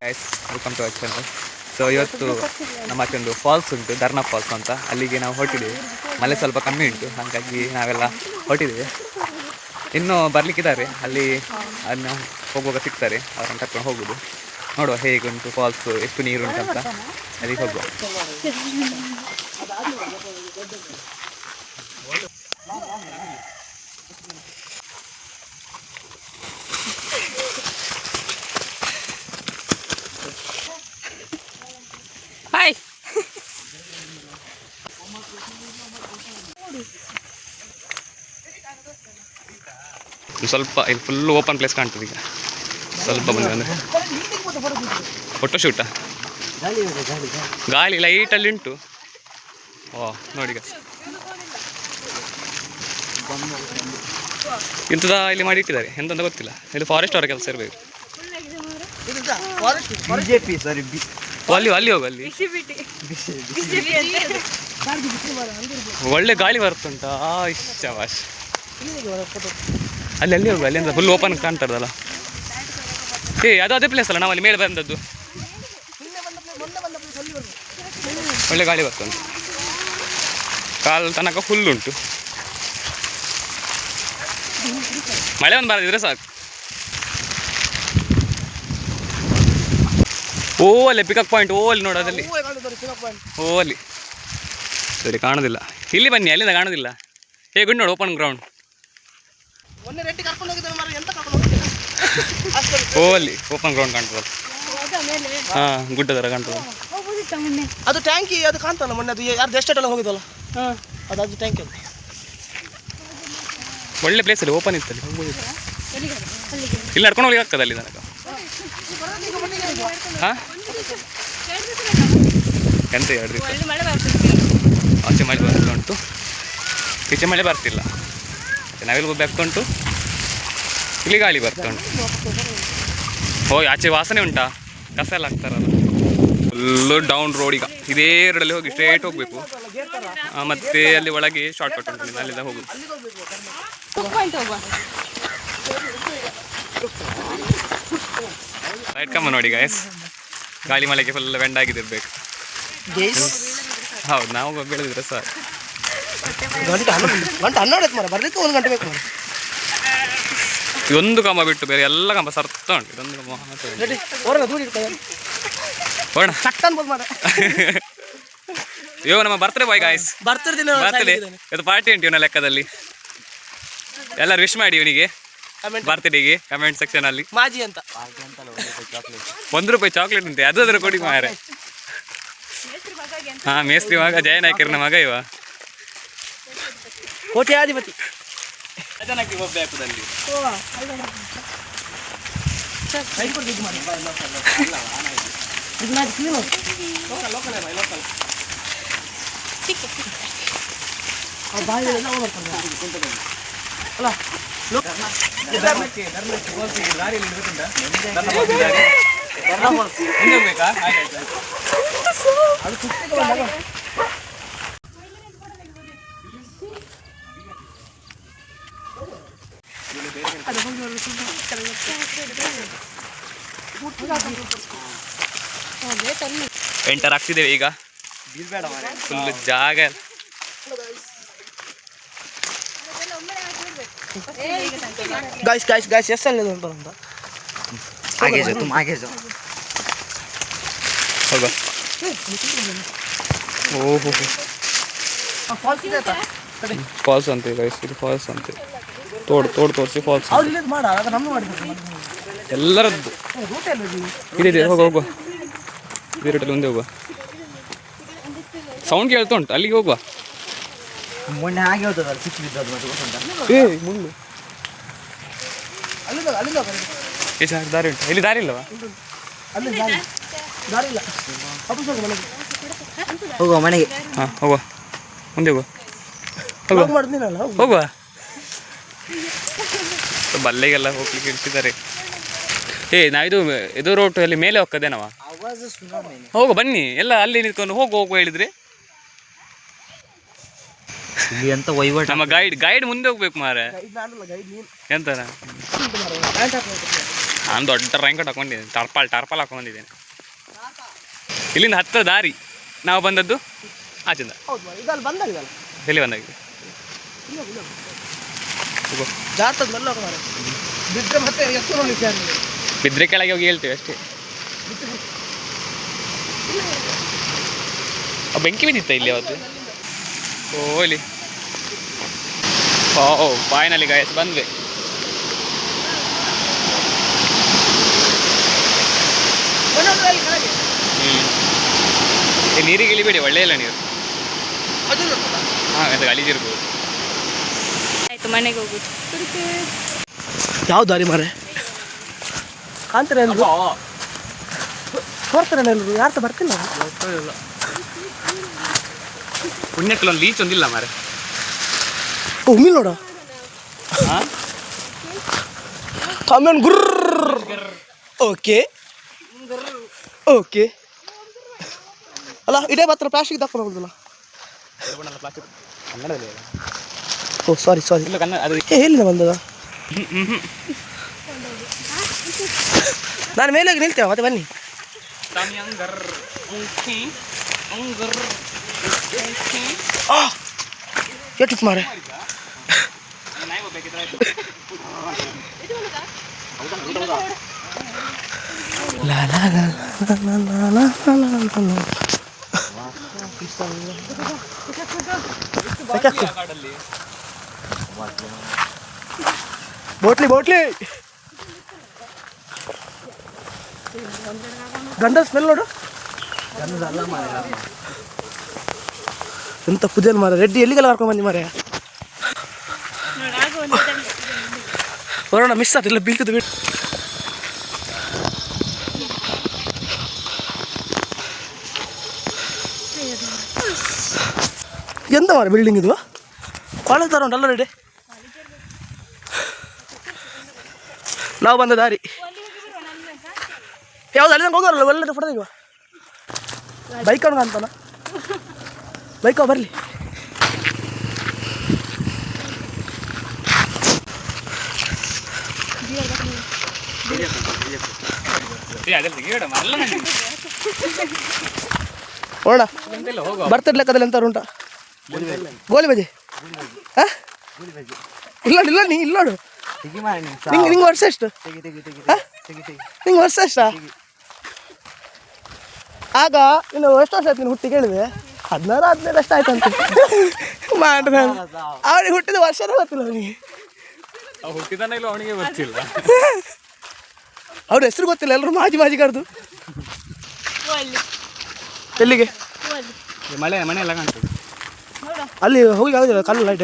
Guys, welcome to our channel. So ಇವತ್ತು ನಮ್ಮ ಆಚೆ ಒಂದು ಫಾಲ್ಸ್ ಉಂಟು, ಧರ್ನಾ ಫಾಲ್ಸ್ ಅಂತ. ಅಲ್ಲಿಗೆ ನಾವು ಹೊರಟಿದ್ದೀವಿ. ಮಳೆ ಸ್ವಲ್ಪ ಕಮ್ಮಿ ಉಂಟು, ಹಾಗಾಗಿ ನಾವೆಲ್ಲ ಹೊರಟಿದ್ದೀವಿ. ಇನ್ನೂ ಬರಲಿಕ್ಕಿದ್ದಾರೆ, ಅಲ್ಲಿ ಅದನ್ನ ಹೋಗುವಾಗ ಸಿಗ್ತಾರೆ, ಅವ್ರನ್ನ ಕರ್ಕೊಂಡು ಹೋಗೋದು. ನೋಡುವ ಹೇಗೆ ಉಂಟು ಫಾಲ್ಸ್, ಎಷ್ಟು ನೀರು ಉಂಟಂತ. ಅಲ್ಲಿಗೆ ಹೋಗುವ. ಹಾಯ್. ಸ್ವಲ್ಪ ಇಲ್ಲಿ ಫುಲ್ ಓಪನ್ ಪ್ಲೇಸ್ ಕಾಣ್ತದೆ. ಈಗ ಸ್ವಲ್ಪ ಬಂದು ಅಂದರೆ ಫೋಟೋ ಶೂಟ, ಗಾಳಿ ಲೈಟಲ್ಲಿ ಉಂಟು. ಓ ನೋಡಿ ಈಗ ಇಂಥದ ಇಲ್ಲಿ ಮಾಡಿ ಇಟ್ಟಿದ್ದಾರೆ, ಎಂತಂತ ಗೊತ್ತಿಲ್ಲ. ಇಲ್ಲಿ ಫಾರೆಸ್ಟ್ ಅವರ ಕೆಲಸ ಇರಬೇಕು. ಅಲ್ಲಿ ಅಲ್ಲಿ ಹೋಗು, ಅಲ್ಲಿ ಒಳ್ಳೆ ಗಾಳಿ ಬರುತ್ತುಂಟಾ. ಶಾಬಾಷ್. ಅಲ್ಲಿ ಅಲ್ಲಿ ಹೋಗು, ಅಲ್ಲಿಂದ ಫುಲ್ ಓಪನ್ ಕಾಣ್ತಾರದಲ್ಲ. ಅದು ಅದೇ ಪ್ಲೇಸ್ ಅಲ್ಲ ನಾವು ಅಲ್ಲಿ ಮೇಲೆ ಬಂದದ್ದು. ಒಳ್ಳೆ ಗಾಳಿ ಬರ್ತುಂಟು, ಕಾಲು ತನಕ ಫುಲ್ ಉಂಟು. ಮಳೆ ಒಂದು ಬರದಿದ್ರೆ ಸಾಕು. ಓ ಅಲ್ಲಿ ಪಿಕಪ್ ಪಾಯಿಂಟ್, ಓ ಅಲ್ಲಿ ನೋಡೋದಲ್ಲಿ, ಓ ಅಲ್ಲಿ ಸರಿ ಕಾಣೋದಿಲ್ಲ. ಇಲ್ಲಿ ಬನ್ನಿ, ಅಲ್ಲಿಂದ ಕಾಣೋದಿಲ್ಲ. ಹೇಗುಂಟು ನೋಡಿ ಓಪನ್ ಗ್ರೌಂಡ್. ಓ ಅಲ್ಲಿ ಓಪನ್ ಗ್ರೌಂಡ್ ಕಾಣ್ತದಲ್ಲ. ಹಾಂ, ಗುಡ್ಡ ಥರ ಕಾಣ್ತದೆ. ಅದು ಟ್ಯಾಂಕಿ ಅದು ಕಾಣ್ತಲ್ಲ. ಮೊನ್ನೆ ಅದು ಯಾರು ಎಸ್ಟೇಟ್ ಎಲ್ಲ ಹೋಗಿದ್ದಲ್ಲ, ಅದು ಟ್ಯಾಂಕಿ. ಅದು ಒಳ್ಳೆ ಪ್ಲೇಸ್ ಅಲ್ಲಿ ಓಪನ್ ಇತ್ತಲ್ಲಿ, ಹೋಗ್ಬೋದಿತ್ತು. ಇಲ್ಲಿ ನಡ್ಕೊಂಡು ಹೋಗ್ಲಿಕ್ಕೆ ಆಗ್ತದೆ ಅಲ್ಲಿ ತನಕ. ಹಾಂ, ಎಂತ ಹೇಳ್ರಿ, ಆಚೆ ಮಳೆ ಬರ್ತಾ ಉಂಟು, ಈಚೆ ಮಳೆ ಬರ್ತಿಲ್ಲ. ನಾವೆಲ್ಲಿ ಹೋಗ್ಬೇಕು ಉಂಟು, ಇಲ್ಲಿ ಗಾಳಿ ಬರ್ತಾ ಉಂಟು. ಹೋಗಿ ಆಚೆ ವಾಸನೆ ಉಂಟಾ, ಕಸ ಎಲ್ಲ ಹಾಕ್ತಾರಲ್ಲ. Full down road. ಈಗ ಇದೇ ರೋಡಲ್ಲಿ ಹೋಗಿ ಸ್ಟ್ರೇಟ್ ಹೋಗಬೇಕು. ಮತ್ತೆ ಅಲ್ಲಿ ಒಳಗೆ ಶಾರ್ಟ್ ಕಟ್ ಉಂಟು, ಅಲ್ಲಿಂದ ಹೋಗುದು. ರೈಟ್ ಕಮ್ಮ ನೋಡಿ ಗೈಸ್, ಗಾಳಿ ಮಳೆಗೆ ಫುಲ್ ಬೆಂಡ್ ಆಗಿದ್ದಿರ್ಬೇಕು. ಹೌದು, ನಾವು ಬೆಳೆದಿದ್ರೆ ಸಾಕು. ಇದೊಂದು ಕಂಬ ಬಿಟ್ಟು ಬೇರೆ ಎಲ್ಲ ಕಂಬ ಸರ್ತ ಉಂಟು. ಇದೊಂದು ಕಂಬ ಇವಾಗ ನಮ್ಮ ಬರ್ತ್ಡೇ ಬಾಯ್ ಗಾಯ್ಸ್, ಬರ್ತ್ಡೇ ಇವತ್ತು ಪಾರ್ಟಿ ಉಂಟು ಇವನ ಲೆಕ್ಕದಲ್ಲಿ. ಎಲ್ಲರೂ ವಿಶ್ ಮಾಡಿ ಇವನಿಗೆ ಬರ್ತ್ಡೇಗೆ ಕಮೆಂಟ್ ಸೆಕ್ಷನ್ ಅಲ್ಲಿ. ಮಾಜಿ ಅಂತ ₹1 ಚಾಕ್ಲೇಟ್ ಉಂಟು, ಅದು ಅದ್ರ ಕೊಡಿ ಮಾರೆ. ಹಾ, ಮೇಸ್ತ್ರಿ ಮಗ, ಜಯ ನಾಯ್ಕರ್ನ ಮಗ ಇವ, ಕೋಟ್ಯಾಧಿಪತಿ. ಎಂಟರ್ ಆಗ್ತಿದ್ದೇವೆ ಈಗ. ಫುಲ್ ಜಾಗ गाइस गाइस गाइस ऐसा ले दो बंदा आगे जाओ, तुम आगे जाओ. ಹೋಗೋ. ಓಹೋ, ಫಾಲ್ಸ್ ಇದೆ ತಾ ಫಾಲ್ಸ್ ಅಂತೆ ಗೈಸ್, ಇದು ಫಾಲ್ಸ್ ಅಂತೆ. ತೋರಿಸಿ ಫಾಲ್ಸ್ ಅವ್ರು ಇಲ್ಲಿ ಮಾಡ, ಅದು ನಮ್ಮ ಮಾಡಿದ್ರು ಎಲ್ಲರದ್ದು ಇದೆ. ಹೋಗುವ, ಇದೇ ರೇಟಲ್ಲಿ ಮುಂದೆ ಹೋಗುವ. ಸೌಂಡ್ ಕೇಳ್ತಾ ಉಂಟು, ಅಲ್ಲಿಗೆ ಹೋಗುವ. ಮೊನ್ನೆ ಹಾಗೆ ಹೋಗ್ತದಲ್ಲ, ಸಿಕ್ಕಿ ಬಿದ್ದದ್ದು ಮತ್ತೆ ಗೊತ್ತುಂಟ. ಏ ಮುಳ್ಳು, ಅಲ್ಲಿಂದ ಎಷ್ಟು ದಾರಿ ಉಂಟು? ಇಲ್ಲಿ ದಾರಿ ಇಲ್ಲವಾ? ಅಲ್ಲಿ ದಾರಿ ಇಲ್ಲ. ಹೋಗುವ ಮನೆಗೆ. ಹಾಂ, ಹೋಗುವ, ಮುಂದೆ ಹೋಗುವ. ಹೋಗುವ, ಬಲ್ಲೆಗೆಲ್ಲ ಹೋಗ್ಲಿಕ್ಕೆ ಇಡ್ತಿದ್ದಾರೆ. ಇದು ರೋಡ್ ಅಲ್ಲಿ ಮೇಲೆ ಹೋಗ್ತದೇನವ. ಹೋಗು ಬನ್ನಿ, ಎಲ್ಲ ಅಲ್ಲಿ ನಿಂತ್ಕೊಂಡು ಹೋಗು ಹೇಳಿದ್ರೆ. ಇಲ್ಲಿ ಅಂತ ವಹಿವಾಟು. ನಮ್ಮ ಗೈಡ್ ಮುಂದೆ ಹೋಗ್ಬೇಕು ಮಾರೆ. ಎಂತ ನಾನು ದೊಡ್ಡ ರ್ಯಾಂಕಟ್ ಹಾಕೊಂಡಿದ್ದೇನೆ, ಟರ್ಪಲ್ ಹಾಕೊಂಡಿದ್ದೇನೆ. ಇಲ್ಲಿಂದ ಹತ್ತ ದಾರಿ ನಾವು ಬಂದದ್ದು ಆಚಿಂದ. ಹೌದು ಮಾರ್ರೆ, ಇದಲ್ಲಿ ಬಂದಾಗಿದಲ್ಲ. ಎಲ್ಲಿ ಬಂದಾಗಿದೆ? ಜಾತದ ಮೇಲೆ ಹೋಗ ಮಾರ್ರೆ. ಬಿದ್ದರೆ ಮತ್ತೆ ಎಷ್ಟು ನೋಡ್ಲಿಕ್ಕೆ ಬಿದ್ದರೆ ಕೆಳಗೆ ಹೋಗಿ ಹೇಳ್ತೇವೆ ಅಷ್ಟೇ. ಬೆಂಕಿ ಬಿದ್ದಿತ್ತ ಇಲ್ಲಿ ಅವತ್ತು? ಓ ಇಲ್ಲಿ ಓ ಫೈನಲಿ ಗಾಯಸ್ ಬಂದ್ವಿ. ನೀರಿಗೆ ಇಳಿಬೇಡಿ, ಒಳ್ಳೆ ಇಲ್ಲ ನೀರು. ಹಾಂ ಅದು ಗಲೀಜಿರ್ಬೋದು. ಆಯ್ತು ಮನೆಗೆ ಹೋಗುದು. ಯಾವ ದಾರಿ ಮಾರೆ ಕಾಣ್ತಾರೆ ಎಲ್ಲರೂ, ತೋರ್ತಾರೆ ಎಲ್ಲರೂ, ಯಾರು ಸಹ ಬರ್ತಿಲ್ಲ. ಪುಣ್ಯಕ್ಕಲ್ಲೊಂದು ಲೀಚ್ ಒಂದಿಲ್ಲ ಮಾರೆ. ಉಮ್ಮಿಲ್ ನೋಡ ಕಾಮೆಂಟ್ ಗುರ್ರ್. ಓಕೆ ಓಕೆ ಅಲ್ಲ ಇಡೇ ಮಾತ್ರ ಪ್ಲಾಸ್ಟಿಕ್ ತಕೊಂಡು ಹೋಗುದಿಲ್ಲ. ಓ ಸಾರಿ ಇಲ್ಲ ಕನ್ನಡ ಅದು ಎಲ್ಲಿಂದ ಬಂದದ? ನಾನು ಮೇಲೆ ಹೋಗಿ ನಿಲ್ತೇವೆ ಮತ್ತೆ ಬನ್ನಿ. ಎಷ್ಟಿತ್ತು ಮಾರೆ? ಬೋಟ್ಲಿ ಗಂಧ ಸ್ಮೆಲ್ ನೋಡು. ಎಂತ ಪೂಜೆಲ್ ಮಾರ. ರೆಡ್ಡಿ ಎಲ್ಲಿಗೆಲ್ಲ ಕರ್ಕೊಂಡ್ ಬಂದಿ ಮಾರ? ಬರೋಣ, ಮಿಸ್ ಆಯ್ತು, ಇಲ್ಲ ಬೀಳ್ತದೆ ಬಿಟ್ಟು. ಎಂತ ಮಾರ ಬಿಲ್ಡಿಂಗ್ ಇದು? ಕಾಲೇಜ್ ಥರ ಉಂಟಲ್ಲ ರೆಡಿ. ನಾವು ಬಂದ ದಾರಿ ಯಾವ್ದು? ಅಲ್ಲಿ ಹೋಗೋರಲ್ಲ ಒಳ್ಳೆ ಫೋಟೋ ತೆಗುವ. ಬೈಕ್ ಅವನಿಗೆ ಅಂತಾನ, ಬೈಕ್ ಬರಲಿ. ನೋಡ ಬರ್ತಿರ್ಲಿಕ್ಕದಲ್ಲಿ ಎಂತ ಉಂಟ? ಗೋಲಿ ಬಜೆ. ಇಲ್ಲ ನೀ ಇಲ್ಲ ನೋಡು. ನಿಂಗೆ ವರ್ಷ ಎಷ್ಟು? ನಿಂಗೆ ವರ್ಷ ಎಷ್ಟ? ಆಗ ಇನ್ನು ಎಷ್ಟು ವರ್ಷ ಆಯ್ತು ನೀನು ಹುಟ್ಟಿ ಕೇಳಿದೆ? 16-17 ಅಷ್ಟು ಆಯ್ತು ಅಂತ ಮಾಡ್ರ. ಅವನಿಗೆ ಹುಟ್ಟಿದ ವರ್ಷನೇ ಗೊತ್ತಿಲ್ಲ ಅವನಿಗೆ. ಹುಟ್ಟಿದಾನ ಇಲ್ಲ ಅವನಿಗೆ ಗೊತ್ತಿಲ್ಲ. ಅವ್ರ ಹೆಸರು ಗೊತ್ತಿಲ್ಲ, ಎಲ್ಲರೂ ಮಾಜಿ ಕರೆದು. ಎಲ್ಲಿಗೆ? ಮಳೆ ಎಲ್ಲ ಕಾಣ್ತದೆ ಅಲ್ಲಿ ಹೋಗಿ ಆಗುದಿಲ್ಲ, ಕಲ್ಲು ಲೈಟ್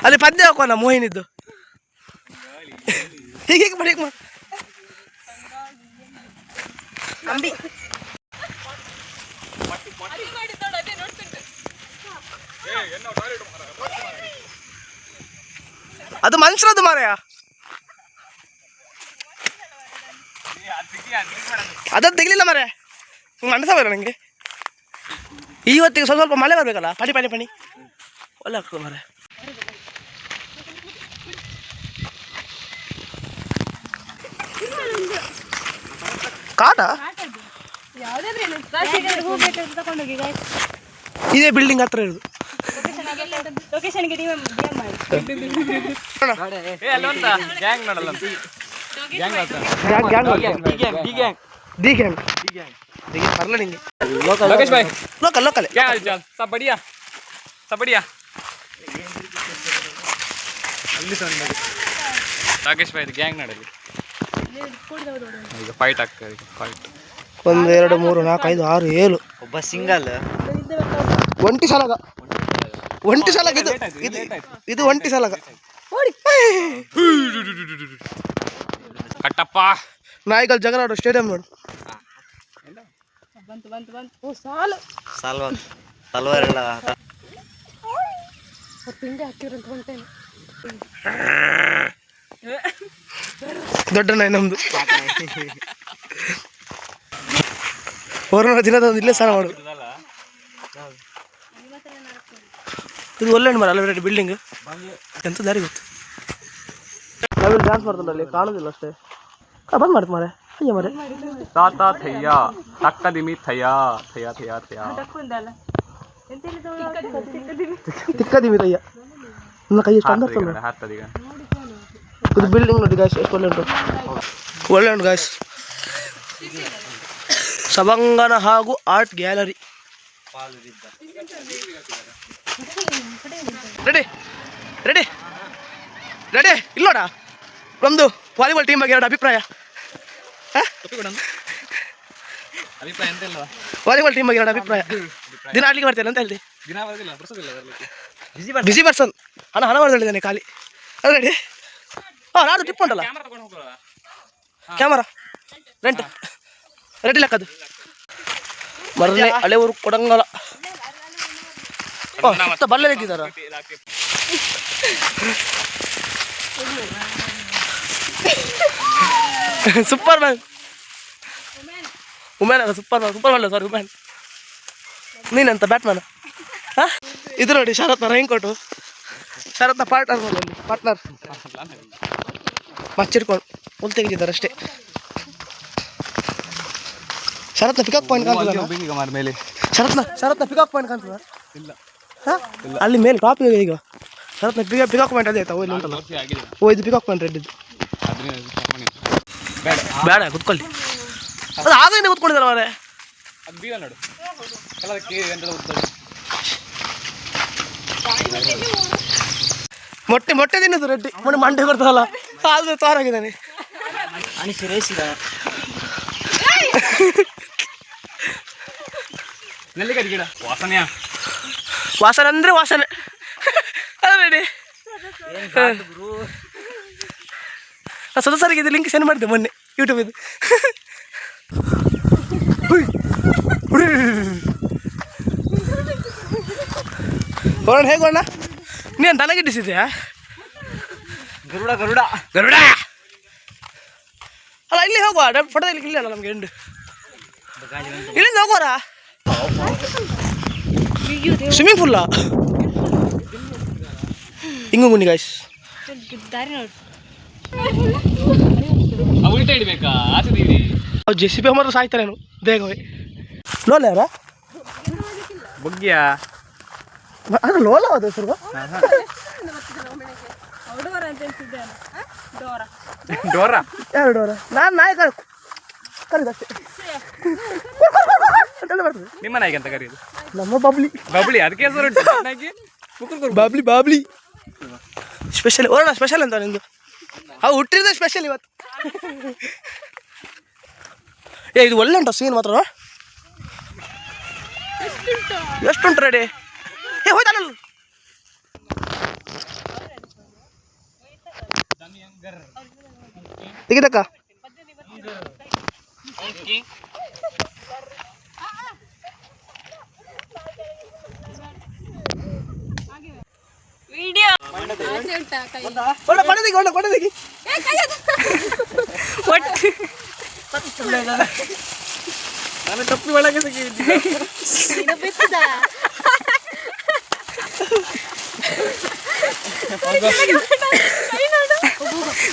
ಅಲ್ಲಿ ಪದ್ಯ ಹಾಕೋಣ ಮೋಹಿನಿದ್ದು. ಹೀಗೆ ಮಾಡಿ ಅದು ಮನುಷ್ಯರದ್ದು ಮಾರಾಯ. ಅದನ್ನು ತೆಗಿಲಿಲ್ಲ ಮಾರೆ, ಮನಸ ಬರ ನನಗೆ. ಇವತ್ತಿಗೆ ಸ್ವಲ್ಪ ಮಳೆ ಬರಬೇಕಲ್ಲ, ಪಣಿ ಒಳ್ಳೆ ಆಗ್ತದೆ ಮಾರೆ. ಕಾಟ ಇದೇ ಬಿಲ್ಡಿಂಗ್ ಹತ್ರ ಇರೋದು. ಲೋಕಲ್ ರಾಕೇಶ್ ಭಾಯ್ ಗ್ಯಾಂಗ್ ನಡಲಿ ಈಗ ಫೈಟ್ ಆಗ್ತದೆ. ಫೈಟ್ 1 2 3 4 5 6 7 ಒಬ್ಬ ಸಿಂಗಲ್ ಒಂಟಿ ಸಲಾಗ ಇದು ಒಂಟಿ ಸಲಾಗ. ಕಟ್ಟಪ್ಪ ನಾಯಿಗಳು ಜಗಳ ಆಡೋ ಸ್ಟೇಡಿಯಂ ನೋಡು. ಸಲ್ವಾರ್ ಎಲ್ಲ ದೊಡ್ಡ ನಾಯಿ ನಮ್ದು. ಹೊರ ದಿನದ ಇಲ್ಲೇ ಸ್ನಾನ ಮಾಡು. ಇದು ಒಳ್ಳೆ ಮರ ಅಲ್ಲ ಬಿಲ್ಡಿಂಗ್. ಎಂತ ದಾರಿ ಗೊತ್ತು? ನವಿಲ್ ಡ್ಯಾನ್ಸ್ ಮಾಡ್ತಾನೆ ಅಲ್ಲಿ ಕಾಣೋದಿಲ್ಲ ಅಷ್ಟೇ ಬಂದ್ ಮಾಡ್ತು ಮಾರೆ ಅಯ್ಯ ಮಾರೆ ತಾತ ಥಯ್ಯ ತಕ್ಕ ದಿಮಿ ಥಯ್ಯ ಥಯ್ಯ ಥಯ್ಯ ಥಯ್ಯ ತಿಕ್ಕ ದಿಮಿತಯ್ಯ ನನ್ನ ಕೈ ಎಷ್ಟು ಅಂದ ಹಾರ್ತದೀಗ ಇದು ಬಿಲ್ಡಿಂಗ್ ನೋಡಿ ಗಾಯ್ಸ್ ಎಷ್ಟು ಒಳ್ಳೆ ಉಂಟು ಗಾಯ್ಸ್ ಸಭಾಂಗಣ ಹಾಗೂ art gallery ready ready ready ಇಲ್ಲೋಡ ನಮ್ಮದು ವಾಲಿಬಾಲ್ ಟೀಮ್ ಬಗ್ಗೆ ಎರಡು ಅಭಿಪ್ರಾಯ ವಾಲಿಬಾಲ್ ಟೀಮ್ ಬಗ್ಗೆ ಎರಡು ಅಭಿಪ್ರಾಯ ದಿನ ಆಡ್ಲಿಕ್ಕೆ ಬರ್ತೇನೆ ಅಂತ ಹೇಳ್ತಿ ಬಿಸಿ ಪರ್ಸನ್ ಹಣ ಮಾಡಿದ್ದಾನೆ ಖಾಲಿ ಅದು ರೆಡಿ ಹಾಂ ನಾಡು ಟ್ರಿಪ್ ಉಂಟಲ್ಲ ಕ್ಯಾಮರಾ ರೆಂಟ್ ರೆಡಿ ಲೆಕ್ಕದು ಮರನೇ ಹಳೆ ಊರು ಕೊಡಂಗಲ ಬಲ್ಲೆ ತೆಗಿದಾರ ಸೂಪರ್ ಮ್ಯಾನ್ ಉಮ್ಯಾನ್ ಅಲ್ಲ ಸೂಪರ್ ಮ್ಯಾನ್ ಸಾರಿ ಉಮ್ಯಾನ್ ನೀನಂತ ಬ್ಯಾಟ್ಮ್ಯಾನ್ ಹಾಂ ಇದು ನೋಡಿ ಶರತ್ನ ರೈನ್ ಕೊಟ್ಟು ಶರತ್ನ ಪಾರ್ಟ್ನರ್ ಮಚ್ಚಿಡ್ಕೊಂಡು ಹುಲ್ ತೆಗಿತಿದ್ದಾರೆ ಅಷ್ಟೇ ಶರತ್ನ ಪಿಕಾಕ್ ಪಾಯಿಂಟ್ ಕಾಣ್ತದ ಮೇಲೆ ಶರತ್ನ ಪಿಕಾಕ್ ಪಾಯಿಂಟ್ ಕಾಣ್ತದ ಹಾಂ ಅಲ್ಲಿ ಮೇಲೆ ಟಾಪ್ ಇದೆ ಈಗ ಶರತ್ನ ಪಿಕಾಕ್ ಪಾಯಿಂಟ್ ಅದೇ ಆಯ್ತಾ ಓ ಇಲ್ಲಿ ಉಂಟಲ್ಲ ಓ ಇದು ಪಿಕಾಕ್ ಪಾಯಿಂಟ್ ರೆಡ್ ಇದು ಬೇಡ ಕುತ್ಕೊಳ್ಳಿ ಅದು ಆಗಿಂದ ಕುತ್ಕೊಂಡಿದ್ದಾರೆ ಅವರೇ ಅದು ಬೀಗ ನೋಡು ಮೊಟ್ಟೆ ತಿನ್ನೋದು ರೆಡ್ಡಿ ಮಂಡೆ ಬರ್ತದಲ್ಲ ಅದು ತಾರಾಗಿದ್ದಾನೆ ಅನಿಸಿ ರೇಸಿದ ನೆಲ್ಲಿಗರಿ ಗಿಡ ವಾಸನೆಯ ವಾಸನೆ ಅಂದರೆ ವಾಸನೆ ಅದ ರೆಡಿ ಸದಸ್ಯರಿಗೆ ಇದು ಲಿಂಕ್ ಸೆಂಡ್ ಮಾಡಿದ್ದೆ ಮೊನ್ನೆ ಯೂಟ್ಯೂಬ್ ಇದು ಹೋಗೋಣ ಹೇಗೋಣ ನೀನು ತನಗಿಟ್ಟಿಸಿದ್ಯಾ ಗರುಡ ಅಲ್ಲ ಇಲ್ಲಿ ಹೋಗುವ ಫೋಟೋ ಇಲ್ಲಿ ಅಲ್ಲ ನಮಗೆ ಎಂಡು ಇಲ್ಲಿಂದ ಹೋಗೋರ ಸ್ವಿಮ್ಮಿಂಗ್ ಪೂಲ ಹಿಂಗ ಗುಂಡಿ ಗಾಯ್ಸ್ ದಾರಿ ನೋಡು ಉಲ್ಟಾ ಇಡ್ಬೇಕಾ ಆಚೆ ಅವ್ರು ಜೆಸಿಬಿ ಅಮ್ಮರು ಸಾಯ್ತಾರೇನು ಬೇಗ ಹೋಯ್ ಲೋಲ ಯಾರ ಬಗ್ಗಿಯ ಅದು ಲೋಲ ಹೋದ ಸರ್ ಡೋರ ಯಾರು ಡೋರ ನಾನು ನಾಯಕ ಕರೀದಷ್ಟೇ ಬರ್ತದೆ ನಿಮ್ಮ ನಾಯಿಗೆ ಅಂತ ಕರೆಯೋದು ನಮ್ಮ ಬಬ್ಲಿ ಅದಕ್ಕೆ ಹೆಸರು ಬಾಬ್ಲಿ ಸ್ಪೆಷಲ್ ಓಡೋಣ ಸ್ಪೆಷಲ್ ಅಂತ ನಿಂದು ಅವು ಹುಟ್ಟಿರೋದೇ ಸ್ಪೆಷಲ್ ಇವತ್ತು ಇದು ಒಳ್ಳೆ ಉಂಟು ಸೀನ್ ಮಾತ್ರ ಎಷ್ಟುಂಟು ರೆಡಿ ಹೋಯ್ತಾನಲ್ಲ ತೆಗಿದಕ್ಕ ವಿಡಿಯೋ ಕೊಡದಗಿ ನಾನು ತಪ್ಪಿ ಒಳಗೆ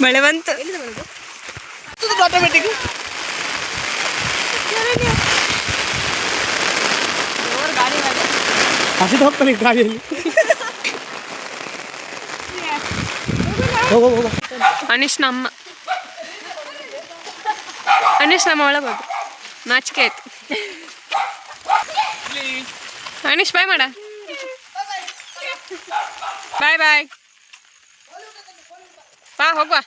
ಮಳೆ ಬಂತು ಆಟೋಮೆಟಿಕ್ ಹಸಿದು ಹೋಗ್ತಾನೆ ಗಾಡಿಯಲ್ಲಿ ಹೋಗೋ ಅನೀಶ್ ನಮ್ಮ ಒಳಗೆ ಹೋಗು ನಾಚಿಕೆ ಆಯ್ತು ಅನೀಶ್ ಬಾಯ್ ಮಾಡ ಬಾಯ್ ಬಾ ಹೋಗುವ